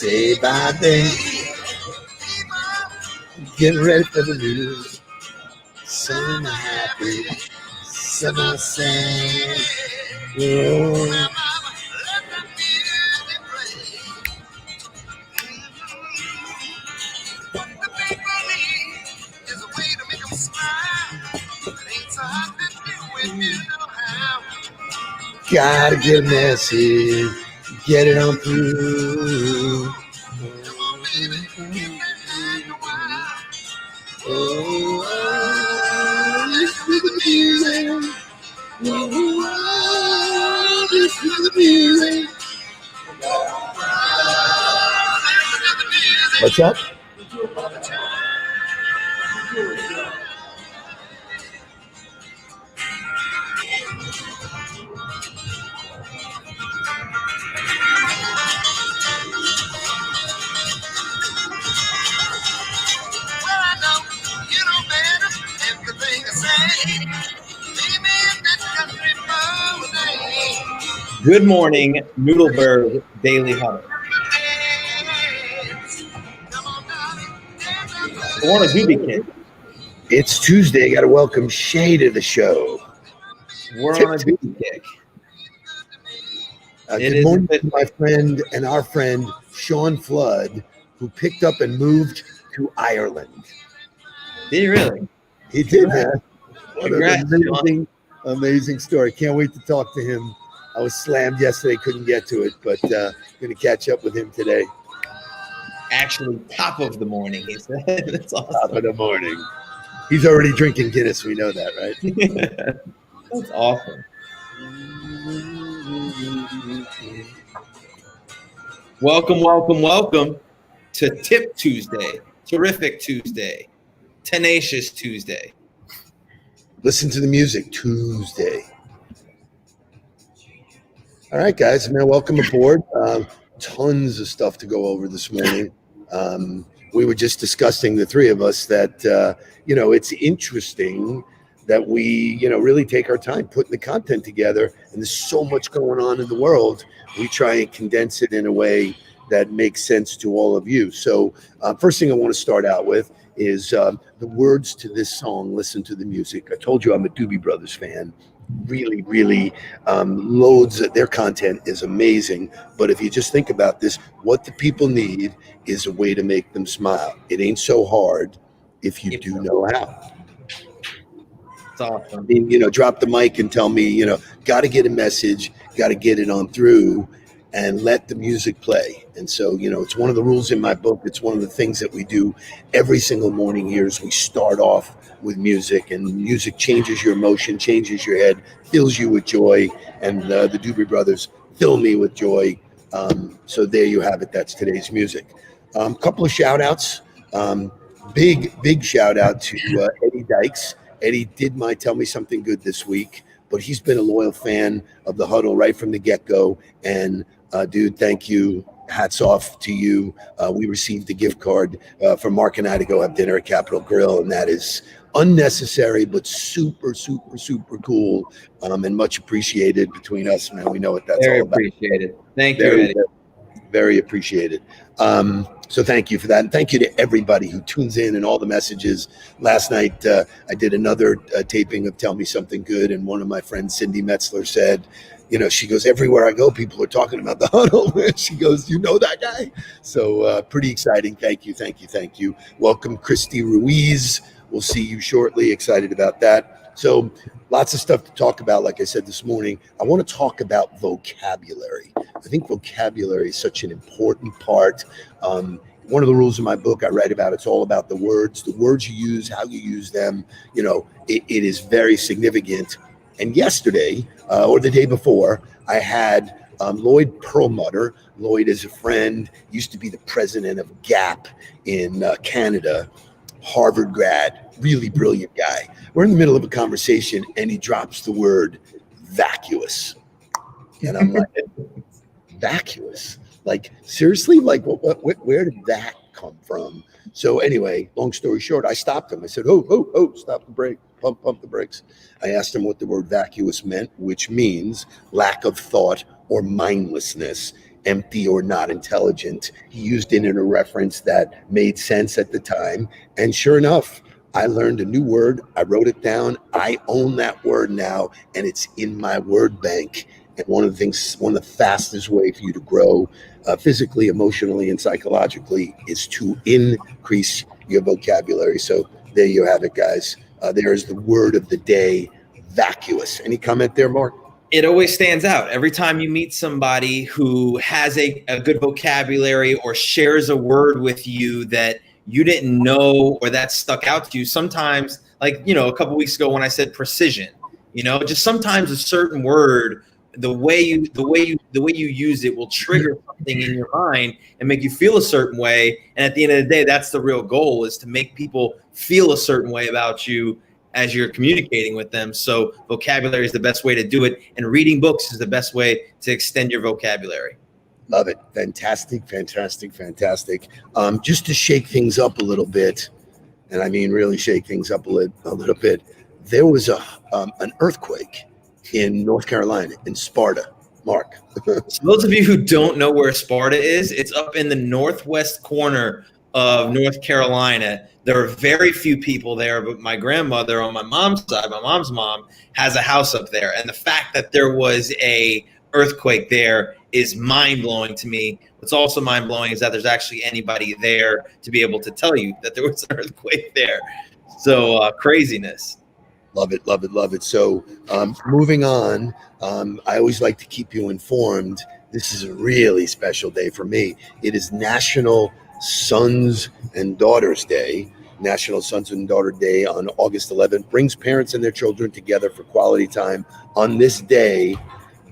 day by day. Getting ready for the new. Some are happy, some are sad. Oh. Gotta get a message, get it on through. Oh, listen to the music. Oh, listen to the music. What's up? Good morning, Nudelberg Daily Huddle. I want to do the kid. It's Tuesday. Got to welcome Shay to the show. We're on a duty kick. Good morning to my friend and our friend Sean Flood, who picked up and moved to Ireland. Did he really? He did, man. Congrats, amazing story. Can't wait to talk to him. I was slammed yesterday, couldn't get to it, but going to catch up with him today. Actually, top of the morning, he said. That's awesome. Top of the morning. He's already drinking Guinness. We know that, right? That's awesome. Welcome to Tip Tuesday, Terrific Tuesday, Tenacious Tuesday. Listen to the music Tuesday. All right, guys, man, welcome aboard. Tons of stuff to go over this morning. We were just discussing, the three of us, that, it's interesting that we, really take our time putting the content together. And there's so much going on in the world. We try and condense it in a way that makes sense to all of you. So first thing I want to start out with is the words to this song, Listen to the Music. I told you I'm a Doobie Brothers fan. Really loads of their content is amazing. But if you just think about this, what the people need is a way to make them smile. It ain't so hard if you do know how. It's awesome. I mean, drop the mic and tell me, got to get a message, got to get it on through and let the music play. And so, it's one of the rules in my book. It's one of the things that we do every single morning here is we start off with music, and music changes your emotion, changes your head, fills you with joy. And the Doobie Brothers fill me with joy. So there you have it. That's today's music. Couple of shout outs. Big shout out to Eddie Dykes. Eddie did my Tell Me Something Good this week, but he's been a loyal fan of the Huddle right from the get-go. And dude, thank you. Hats off to you. We received a gift card for Mark and I to go have dinner at Capitol Grill, and that is unnecessary but super cool and much appreciated between us, man. We know what that's all about. Very appreciated. Thank you, Eddie. Very appreciated. So thank you for that. And thank you to everybody who tunes in and all the messages. Last night, I did another taping of Tell Me Something Good. And one of my friends, Cindy Metzler, said, she goes, everywhere I go, people are talking about the Huddle. She goes, you know that guy? So pretty exciting. Thank you. Welcome, Christy Ruiz. We'll see you shortly. Excited about that. So lots of stuff to talk about. Like I said this morning, I want to talk about vocabulary. I think vocabulary is such an important part. One of the rules in my book I write about, it's all about the words you use, how you use them. It is very significant. And yesterday, or the day before, I had Lloyd Perlmutter. Lloyd is a friend, used to be the president of Gap in Canada, Harvard grad, really brilliant guy. We're in the middle of a conversation and he drops the word vacuous. And I'm like, vacuous? Like, seriously? Like, where did that come from? So anyway, long story short, I stopped him. I said, oh, stop the brake, pump the brakes. I asked him what the word vacuous meant, which means lack of thought or mindlessness. empty or not intelligent. He used it in a reference that made sense at the time. And sure enough, I learned a new word. I wrote it down. I own that word now, and it's in my word bank. And one of the fastest way for you to grow physically, emotionally, and psychologically is to increase your vocabulary. So there you have it, guys. There is the word of the day, vacuous. Any comment there, Mark? It always stands out. Every time you meet somebody who has a good vocabulary or shares a word with you that you didn't know or that stuck out to you, sometimes, like, a couple weeks ago when I said precision, just sometimes a certain word, the way you use it will trigger something in your mind and make you feel a certain way. And at the end of the day, that's the real goal, is to make people feel a certain way about you as you're communicating with them. So vocabulary is the best way to do it. And reading books is the best way to extend your vocabulary. Love it. Fantastic, fantastic, fantastic. Just to shake things up a little bit, and I mean really shake things up a little bit, there was an earthquake in North Carolina, in Sparta. Mark. So those of you who don't know where Sparta is, it's up in the northwest corner of North Carolina. There are very few people there, but my grandmother on my mom's side, my mom's mom, has a house up there. And the fact that there was a earthquake there is mind-blowing to me. What's also mind-blowing is that there's actually anybody there to be able to tell you that there was an earthquake there. So craziness. Love it, love it, love it. So moving on, I always like to keep you informed. This is a really special day for me. It is National Sons and Daughters Day. National Sons and Daughter Day on August 11th brings parents and their children together for quality time. On this day,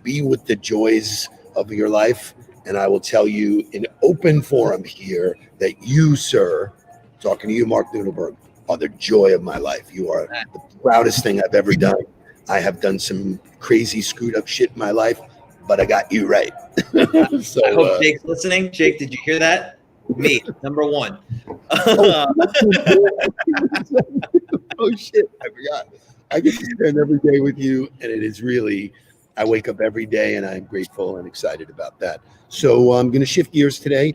be with the joys of your life. And I will tell you in open forum here that you, sir, talking to you, Mark Nudelberg, are the joy of my life. You are the proudest thing I've ever done. I have done some crazy screwed up shit in my life, but I got you right. So I hope Jake's listening. Jake, did you hear that? Me, number one. Oh shit, I forgot. I get to spend every day with you, and it is really, I wake up every day and I'm grateful and excited about that. So I'm going to shift gears today.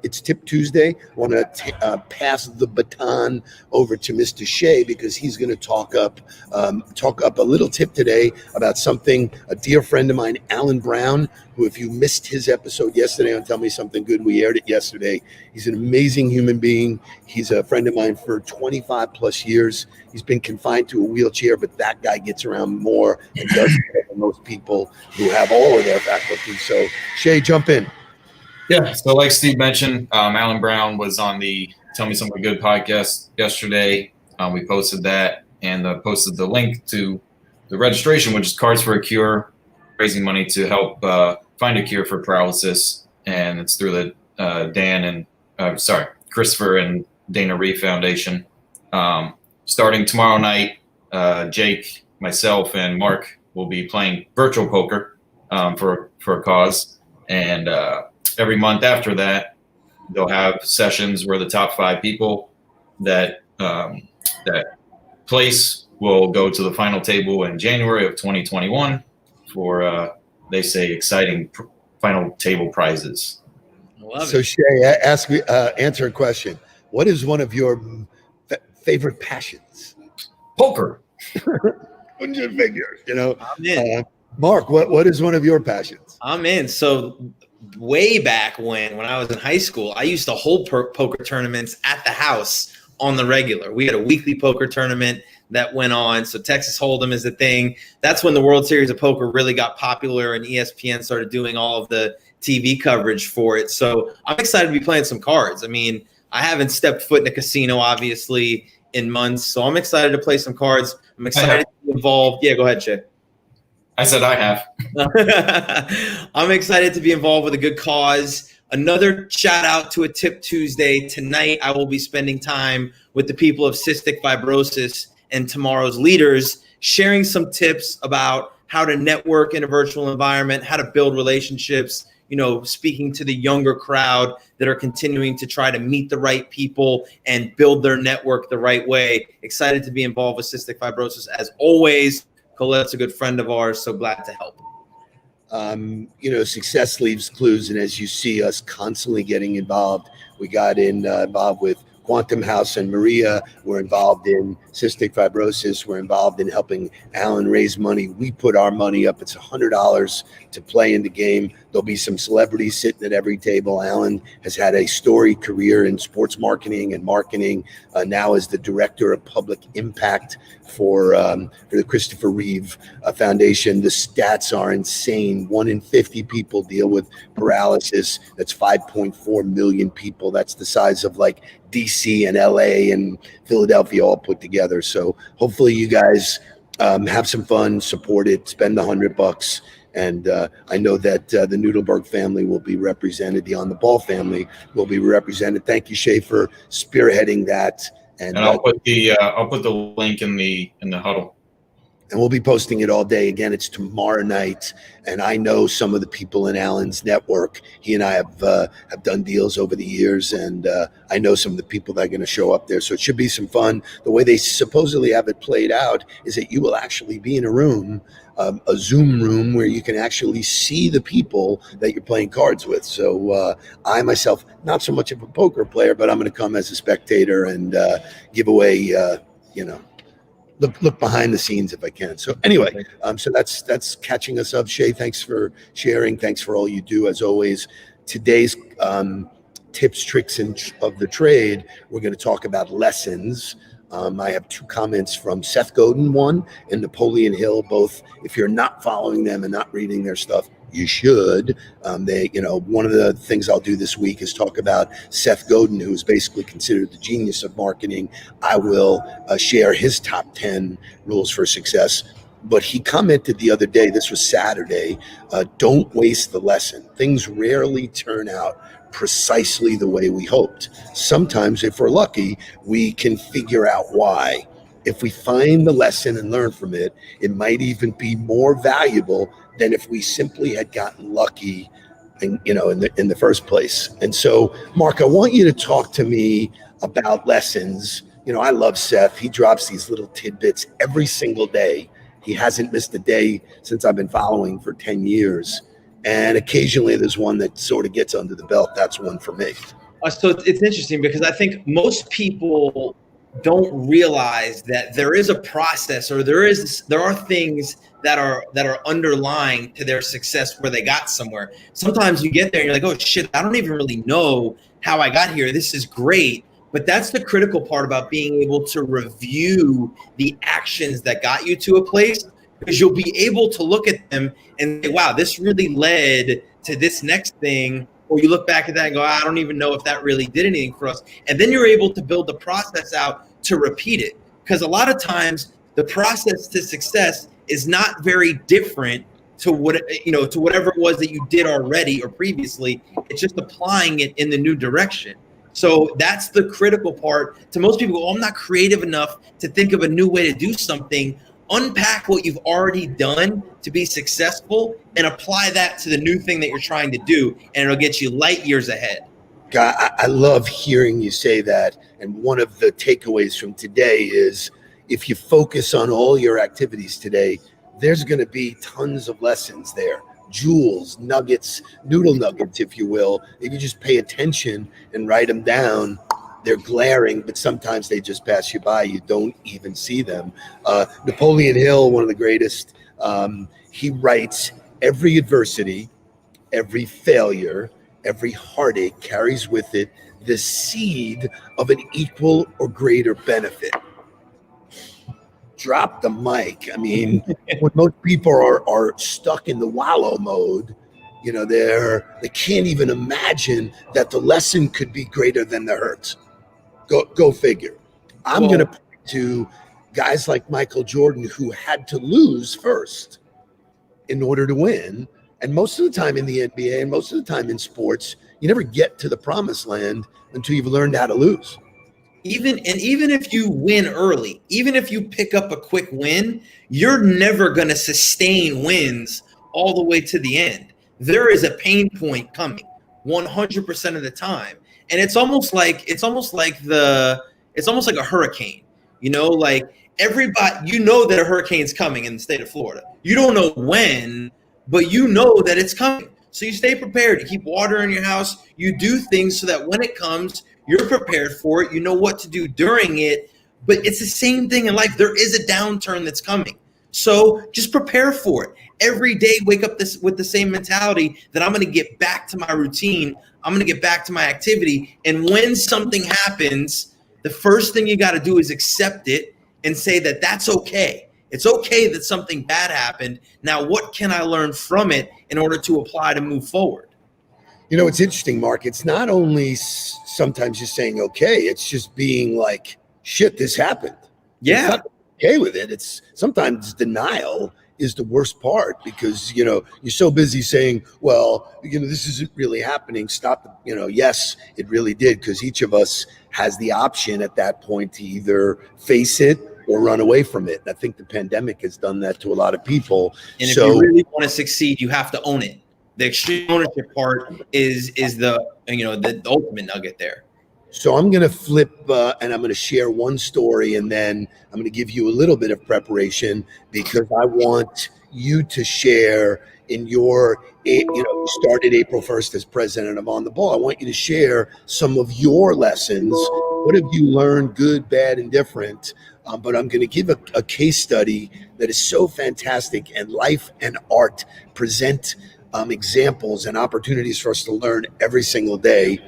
It's Tip Tuesday. I want to pass the baton over to Mr. Shea because he's going to talk up a little tip today about something a dear friend of mine, Alan Brown, who, if you missed his episode yesterday on Tell Me Something Good, we aired it yesterday. He's an amazing human being. He's a friend of mine for 25 plus years. He's been confined to a wheelchair, but that guy gets around more and does better than most people who have all of their faculties. So Shea, jump in. Yeah, so like Steve mentioned, Alan Brown was on the Tell Me Something Good podcast yesterday. We posted that and posted the link to the registration, which is Cards for a Cure, raising money to help find a cure for paralysis. And it's through the Christopher and Dana Reeve Foundation. Starting tomorrow night, Jake, myself, and Mark will be playing virtual poker for a cause. And every month after that, they'll have sessions where the top 5 people that place will go to the final table in January of 2021 for, they say, exciting final table prizes. So Shea, answer a question. What is one of your favorite passions? Poker. Wouldn't you figure? I'm in. Mark, what is one of your passions? I'm in. So way back when I was in high school, I used to hold poker tournaments at the house on the regular. We had a weekly poker tournament that went on. So Texas Hold'em is the thing. That's when the World Series of Poker really got popular and ESPN started doing all of the TV coverage for it. So I'm excited to be playing some cards. I mean, I haven't stepped foot in a casino, obviously, in months. So I'm excited to play some cards. I'm excited to be involved. Yeah, go ahead, Shay. I said I have. I'm excited to be involved with a good cause. Another shout out to a Tip Tuesday. Tonight, I will be spending time with the people of cystic fibrosis and tomorrow's leaders, sharing some tips about how to network in a virtual environment, how to build relationships, speaking to the younger crowd that are continuing to try to meet the right people and build their network the right way. Excited to be involved with cystic fibrosis as always. Colette's a good friend of ours, so glad to help. Success leaves clues. And as you see us constantly getting involved, we got involved with Quantum House and Maria. We're involved in cystic fibrosis. We're involved in helping Alan raise money. We put our money up. It's $100 to play in the game. There'll be some celebrities sitting at every table. Alan has had a storied career in sports marketing and marketing. Now as the director of public impact for the Christopher Reeve Foundation. The stats are insane. 1 in 50 people deal with paralysis. That's 5.4 million people. That's the size of like DC and LA and Philadelphia all put together. So hopefully you guys have some fun, support it, spend $100. And I know that the Nudelberg family will be represented. The On the Ball family will be represented. Thank you, Shay, for spearheading that. And I'll put the link in the huddle. And we'll be posting it all day. Again, it's tomorrow night, and I know some of the people in Alan's network. He and I have done deals over the years, and I know some of the people that are going to show up there. So it should be some fun. The way they supposedly have it played out is that you will actually be in a room, a Zoom room, where you can actually see the people that you're playing cards with. So I myself, not so much of a poker player, but I'm going to come as a spectator and give away, look behind the scenes if I can. So anyway, so that's catching us up. Shay, thanks for sharing. Thanks for all you do as always. Today's tips, tricks, and of the trade, we're going to talk about lessons. I have 2 comments from Seth Godin, one, and Napoleon Hill, both. If you're not following them and not reading their stuff, you should. One of the things I'll do this week is talk about Seth Godin, who is basically considered the genius of marketing. I will share his top 10 rules for success. But he commented the other day, this was Saturday, don't waste the lesson. Things rarely turn out precisely the way we hoped. Sometimes, if we're lucky, we can figure out why. If we find the lesson and learn from it, it might even be more valuable than if we simply had gotten lucky in the first place. And so, Mark, I want you to talk to me about lessons. I love Seth. He drops these little tidbits every single day. He hasn't missed a day since I've been following for 10 years. And occasionally there's one that sort of gets under the belt. That's one for me. So it's interesting because I think most people don't realize that there is a process, or there are things that are underlying to their success where they got somewhere. Sometimes you get there and you're like, oh shit, I don't even really know how I got here. This is great. But that's the critical part about being able to review the actions that got you to a place, because you'll be able to look at them and say, wow, this really led to this next thing. Or you look back at that and go, I don't even know if that really did anything for us. And then you're able to build the process out to repeat it. Because a lot of times the process to success is not very different to whatever it was that you did already or previously. It's just applying it in the new direction. So that's the critical part. To most people, I'm not creative enough to think of a new way to do something. Unpack what you've already done to be successful and apply that to the new thing that you're trying to do, and it'll get you light years ahead. God, I love hearing you say that. And one of the takeaways from today is if you focus on all your activities today, there's going to be tons of lessons there. Jewels, nuggets, noodle nuggets, if you will. If you just pay attention and write them down, they're glaring, but sometimes they just pass you by. You don't even see them. Napoleon Hill, one of the greatest, he writes, every adversity, every failure, every heartache carries with it the seed of an equal or greater benefit. Drop the mic. I mean, when most people are stuck in the wallow mode, they can't even imagine that the lesson could be greater than the hurt. Go figure. I'm going to point to guys like Michael Jordan, who had to lose first in order to win. And most of the time in the NBA and most of the time in sports, you never get to the promised land until you've learned how to lose. Even if you win early, even if you pick up a quick win, you're never going to sustain wins all the way to the end. There is a pain point coming 100% of the time. And it's almost like a hurricane, like everybody, that a hurricane's coming in the state of Florida. You don't know when, but you know that it's coming. So you stay prepared. You keep water in your house. You do things so that when it comes, you're prepared for it. You know what to do during it. But it's the same thing in life. There is a downturn that's coming. So just prepare for it. Every day, wake up with the same mentality that I'm going to get back to my routine. I'm going to get back to my activity. And when something happens, the first thing you got to do is accept it and say that that's okay. It's okay that something bad happened. Now, what can I learn from it in order to apply to move forward? You know, it's interesting, Mark. It's not only sometimes just saying, okay, it's just being like, shit, this happened. Yeah. It's not okay with it. It's sometimes denial is the worst part because, you know, you're so busy saying, well, you know, this isn't really happening. Stop. You know, yes, it really did, because each of us has the option at that point to either face it or run away from it. And I think the pandemic has done that to a lot of people. And if you really want to succeed, you have to own it. The extreme ownership part is the, you know, the ultimate nugget there. So I'm going to flip and I'm going to share one story, and then I'm going to give you a little bit of preparation because I want you to share in your, you know, you started April 1st as president of On the Ball. I want you to share some of your lessons. What have you learned, good, bad, and different? But I'm going to give a case study that is so fantastic, and life and art present examples and opportunities for us to learn every single day.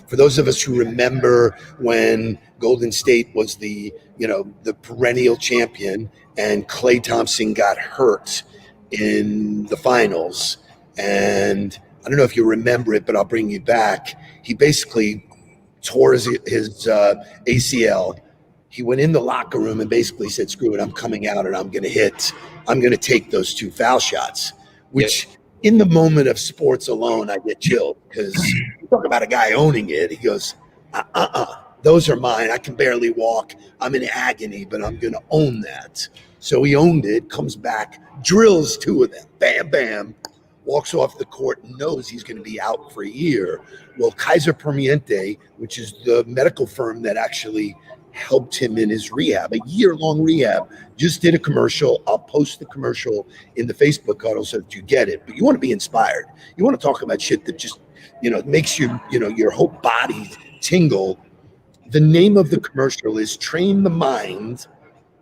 For those of us who remember when Golden State was the, you know, the perennial champion and Klay Thompson got hurt in the finals, and I don't know if you remember it, but I'll bring you back. He basically tore his ACL. He went in the locker room and basically said, screw it, I'm coming out and I'm going to take those 2 foul shots, which in the moment of sports alone, I get chilled because you talk about a guy owning it. He goes, those are mine. I can barely walk. I'm in agony, but I'm going to own that. So he owned it, comes back, drills 2 of them, bam, bam, walks off the court and knows he's going to be out for a year. Well, Kaiser Permanente, which is the medical firm that actually helped him in his rehab, a year-long rehab, just did a commercial. I'll post the commercial in the Facebook Huddle so that you get it. But you want to be inspired. You want to talk about shit that just, you know, makes you, you know, your whole body tingle. The name of the commercial is Train the Mind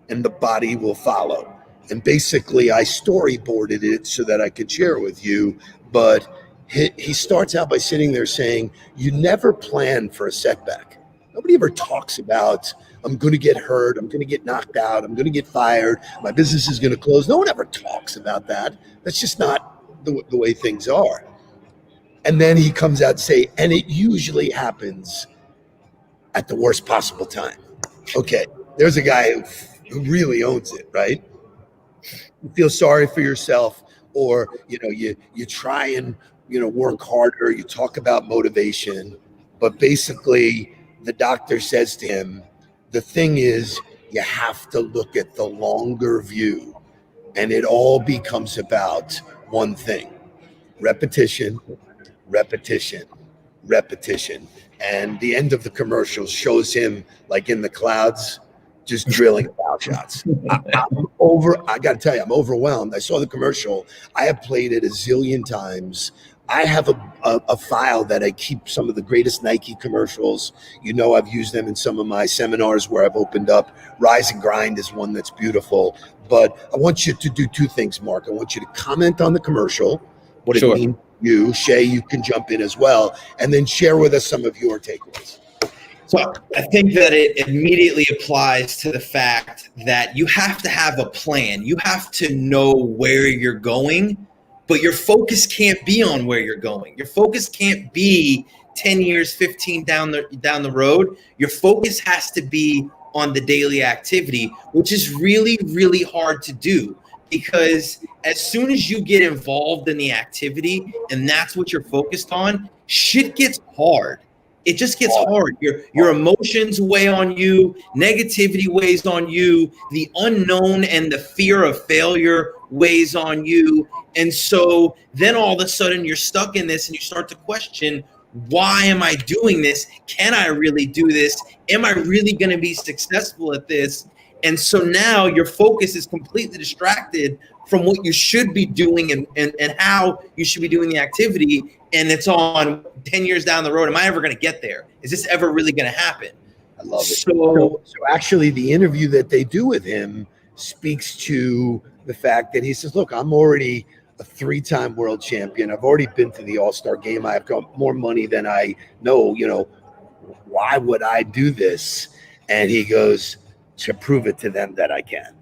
and the Body Will Follow. And basically I storyboarded it so that I could share it with you. But he starts out by sitting there saying, you never plan for a setback. Nobody ever talks about, I'm going to get hurt, I'm going to get knocked out, I'm going to get fired, my business is going to close. No one ever talks about that. That's just not the way things are. And then he comes out and say, and it usually happens at the worst possible time. Okay, there's a guy who really owns it, right? You feel sorry for yourself, or, you know, you try and, you know, work harder, you talk about motivation, but basically the doctor says to him, the thing is, you have to look at the longer view, and it all becomes about one thing: repetition, repetition, repetition. And the end of the commercial shows him like in the clouds, just drilling foul shots. I got to tell you, I'm overwhelmed. I saw the commercial. I have played it a zillion times. I have a file that I keep some of the greatest Nike commercials. You know, I've used them in some of my seminars where I've opened up. Rise and Grind is one that's beautiful. But I want you to do 2 things, Mark. I want you to comment on the commercial, what it means to you. Shay, you can jump in as well, and then share with us some of your takeaways. So I think that it immediately applies to the fact that you have to have a plan. You have to know where you're going, but your focus can't be on where you're going. Your focus can't be 10 years, 15 down the road. Your focus has to be on the daily activity, which is really, really hard to do, because as soon as you get involved in the activity and that's what you're focused on, shit gets hard. It just gets hard. Your emotions weigh on you. Negativity weighs on you. The unknown and the fear of failure weighs on you. And so then all of a sudden you're stuck in this and you start to question, why am I doing this? Can I really do this? Am I really going to be successful at this? And so now your focus is completely distracted from what you should be doing and how you should be doing the activity. And it's on 10 years down the road. Am I ever going to get there? Is this ever really going to happen? I love it. So actually, the interview that they do with him speaks to the fact that he says, look, I'm already a 3-time world champion. I've already been to the All-Star game. I've got more money than I know. Why would I do this? And he goes, to prove it to them that I can.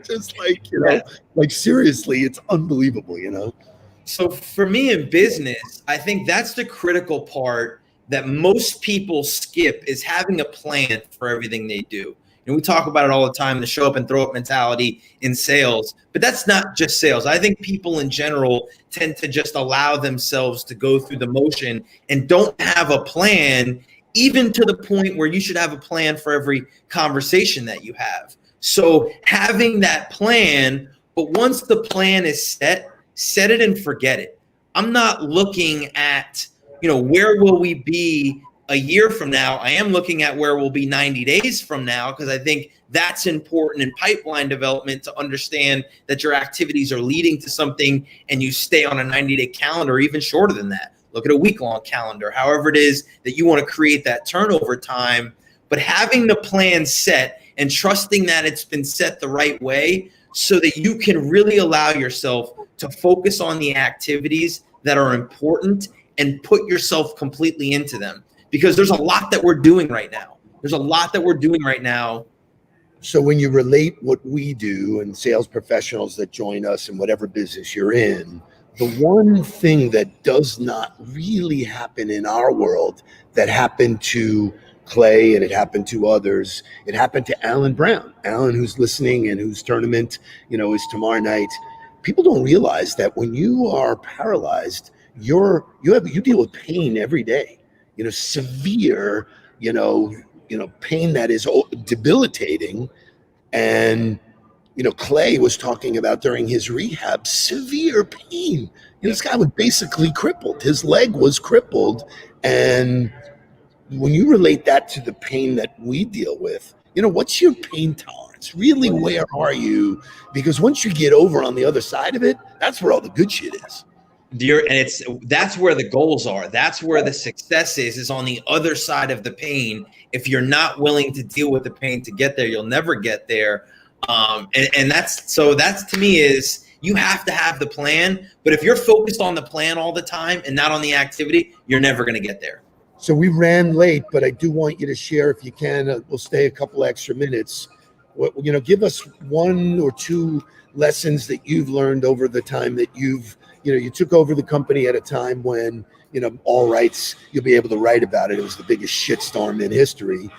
Just like seriously, it's unbelievable, So for me in business, I think that's the critical part that most people skip, is having a plan for everything they do. We talk about it all the time, the show up and throw up mentality in sales, but that's not just sales. I think people in general tend to just allow themselves to go through the motion and don't have a plan, even to the point where you should have a plan for every conversation that you have. So having that plan, but once the plan is set it and forget it. I'm not looking at, where will we be a year from now? I am looking at where we'll be 90 days from now, because I think that's important in pipeline development, to understand that your activities are leading to something and you stay on a 90-day calendar, or even shorter than that. Look at a week-long calendar, however it is that you want to create that turnover time. But having the plan set and trusting that it's been set the right way, so that you can really allow yourself to focus on the activities that are important and put yourself completely into them. Because there's a lot that we're doing right now. So when you relate what we do and sales professionals that join us in whatever business you're in, the one thing that does not really happen in our world that happened to Clay and it happened to others, it happened to Alan Brown. Alan, who's listening and whose tournament, is tomorrow night. People don't realize that when you are paralyzed, you deal with pain every day. Severe, pain that is debilitating. And, Clay was talking about during his rehab, severe pain. This guy was basically crippled. His leg was crippled. And when you relate that to the pain that we deal with, what's your pain tolerance? Really, where are you? Because once you get over on the other side of it, that's where all the good shit is. That's where the goals are. That's where the success is on the other side of the pain. If you're not willing to deal with the pain to get there, you'll never get there. And that's to me is, you have to have the plan. But if you're focused on the plan all the time and not on the activity, you're never going to get there. So we ran late, but I do want you to share, if you can. We'll stay a couple extra minutes. Give us 1 or 2 lessons that you've learned over the time that you took over the company at a time when, all rights, you'll be able to write about it. It was the biggest shitstorm in history,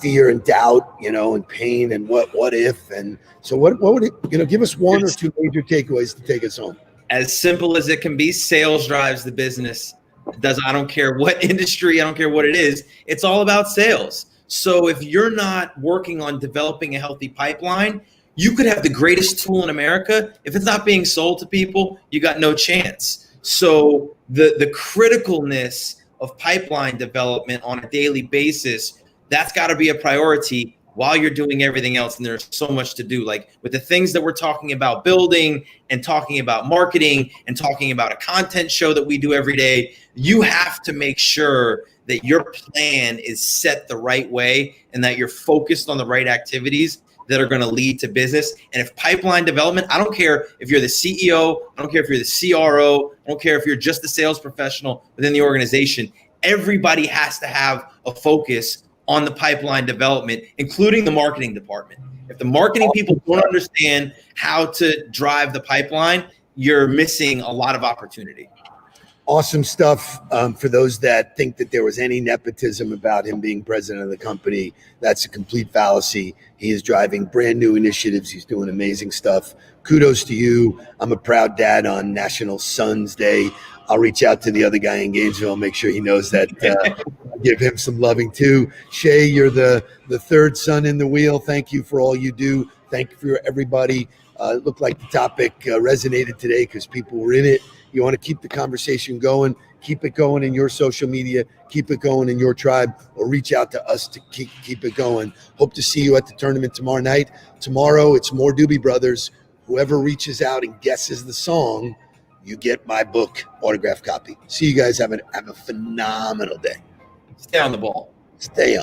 fear and doubt, and pain and what if. And so what would it, give us 1 or 2 major takeaways to take us home. As simple as it can be, sales drives the business. I don't care what industry, I don't care what it is. It's all about sales. So if you're not working on developing a healthy pipeline, you could have the greatest tool in America. If it's not being sold to people, you got no chance. So the criticalness of pipeline development on a daily basis, that's got to be a priority while you're doing everything else. And there's so much to do, like with the things that we're talking about building and talking about marketing and talking about a content show that we do every day. You have to make sure that your plan is set the right way and that you're focused on the right activities that are going to lead to business. And if pipeline development, I don't care if you're the CEO, I don't care if you're the CRO, I don't care if you're just the sales professional within the organization, everybody has to have a focus on the pipeline development, including the marketing department. If the marketing people don't understand how to drive the pipeline, you're missing a lot of opportunity. Awesome stuff. For those that think that there was any nepotism about him being president of the company, that's a complete fallacy. He is driving brand new initiatives. He's doing amazing stuff. Kudos to you. I'm a proud dad on National Sons Day. I'll reach out to the other guy in Gainesville, make sure he knows that. Give him some loving too. Shay, you're the third son in the wheel. Thank you for all you do. Thank you for everybody. It looked like the topic resonated today because people were in it. You want to keep the conversation going, Keep it going in your social media. Keep it going in your tribe, or reach out to us to keep it going. Hope to see you at the tournament tomorrow night. Tomorrow, it's more Doobie Brothers. Whoever reaches out and guesses the song, you get my book autograph copy. See you guys. Have a phenomenal day. Stay on the ball. Stay on.